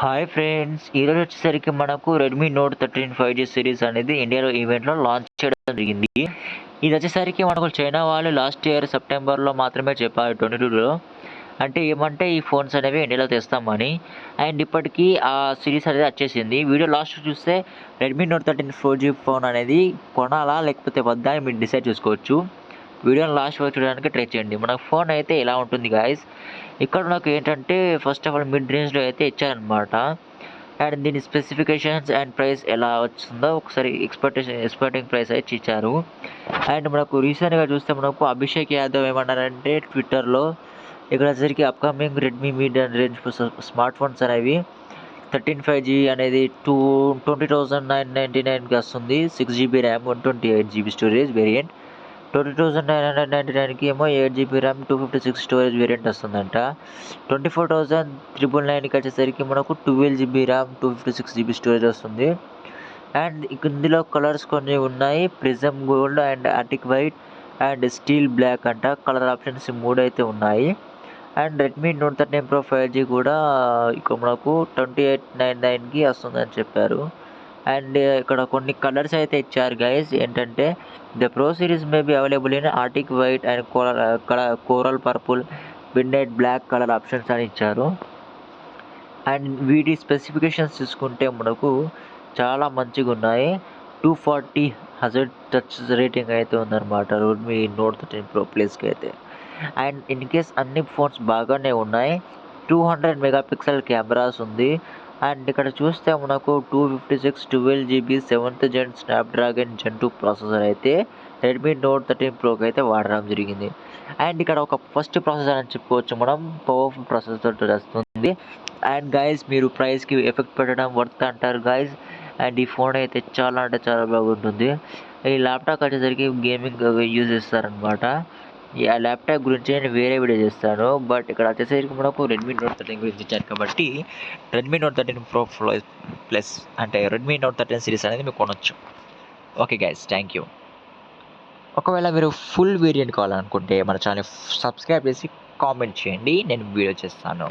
Hi friends! ఈరోజు వచ్చేసరికి మనకు రెడ్మీ నోట్ 13 5G సిరీస్ అనేది ఇండియాలో ఈవెంట్‌లో లాంచ్ చేయడం జరిగింది. ఇది వచ్చేసరికి మనకు చైనా వాళ్ళు లాస్ట్ ఇయర్ సెప్టెంబర్‌లో మాత్రమే చెప్పారు 22లో. అంటే ఏమంటే ఈ ఫోన్స్ అనేవి ఇండియాలో తెస్తామని. అండ్ ఇప్పటికి ఆ సిరీస్ అనేది వచ్చేసింది. వీడియో లాస్ట్‌లో చూస్తే రెడ్మీ నోట్ 13 4G ఫోన్ అనేది కొనాలా లేకపోతే వద్దా అని మీరు డిసైడ్ చేసుకోవచ్చు. వీడియోని లాస్ట్ వరకు చూడడానికి ట్రై చేయండి. మన ఫోన్ అయితే ఇలా ఉంటుంది గాయ్స్. ఇక్కడ నాకు ఏంటంటే ఫస్ట్ ఆఫ్ ఆల్ మిడ్ రేంజ్‌లో అయితే ఇచ్చారనమాట. అండ్ దీని స్పెసిఫికేషన్స్ అండ్ ప్రైస్ ఎలా వచ్చిందో ఒకసారి ఎక్స్పెక్టింగ్ ప్రైస్ అయితే ఇచ్చారు. అండ్ మనకు రీసెంట్‌గా చూస్తే మనకు అభిషేక్ యాదవ్ ఏమన్నారంటే ట్విట్టర్‌లో ఇక్కడ వచ్చేసరికి upcoming Redmi mid and range smart phones అనేవి 13 5G అనేది 20,999కి వస్తుంది. 6GB RAM 128GB storage variant. 20,999కి ఏమో 8GB ర్యామ్ 256 స్టోరేజ్ వేరియంట్ వస్తుందంట. 24,999కి వచ్చేసరికి మనకు 12GB ర్యామ్ 256GB స్టోరేజ్ వస్తుంది. అండ్ ఇందులో కలర్స్ కొన్ని ఉన్నాయి. Prism gold and arctic white and steel black అంట. కలర్ ఆప్షన్స్ 3 అయితే ఉన్నాయి. And Redmi note 13 pro 5G కూడా ఇక మనకు 2899కి వస్తుందని చెప్పారు. అండ్ ఇక్కడ కొన్ని కలర్స్ అయితే ఇచ్చారు గైస్. ఏంటంటే the pro series may be available in arctic white and coral purple midnight black colour options అని ఇచ్చారు. అండ్ వీటి స్పెసిఫికేషన్స్ చూసుకుంటే మనకు చాలా మంచిగా ఉన్నాయి. 240 హజర్డ్ టచ్ రేటింగ్ అయితే ఉందన్నమాట రెడ్మీ నోట్ 13 ప్రో ప్లస్కి అయితే. అండ్ ఇన్ కేస్ అన్ని ఫోన్స్ బాగానే ఉన్నాయి. 200 మెగాపిక్సెల్ కెమెరాస్ ఉంది. అండ్ ఇక్కడ చూస్తే మనకు 256 12GB 7th జెన్ స్నాప్డ్రాగన్ జెన్ 2 ప్రాసెసర్ అయితే రెడ్మీ నోట్ 13 ప్రోకి అయితే వాడడం జరిగింది. అండ్ ఇక్కడ ఒక ఫస్ట్ ప్రాసెసర్ అని చెప్పుకోవచ్చు మనం. పవర్ఫుల్ ప్రాసెసర్తో వస్తుంది. అండ్ గైస్ మీరు ప్రైస్కి ఎఫెక్ట్ పెట్టడం వర్త్ అంటారు గైస్. అండ్ ఈ ఫోన్ అయితే చాలా అంటే చాలా బాగుంటుంది. ఈ ల్యాప్టాప్ వచ్చేసరికి గేమింగ్ యూజ్ చేస్తారనమాట. ఈ ఆ ల్యాప్టాప్ గురించి నేను వేరే వీడియో చేస్తాను. బట్ ఇక్కడ వచ్చేసరికి మనకు రెడ్మీ నోట్ 13 గురించి ఇచ్చారు కాబట్టి రెడ్మీ నోట్ 13 ప్రో ప్లస్ అంటే రెడ్మీ నోట్ 13 సిరీస్ అనేది మీకు కొనొచ్చు. Okay guys, thank you. ఒకవేళ మీరు ఫుల్ వేరియంట్ కావాలనుకుంటే మన ఛానల్ సబ్స్క్రైబ్ చేసి కామెంట్ చేయండి, నేను వీడియో చేస్తాను.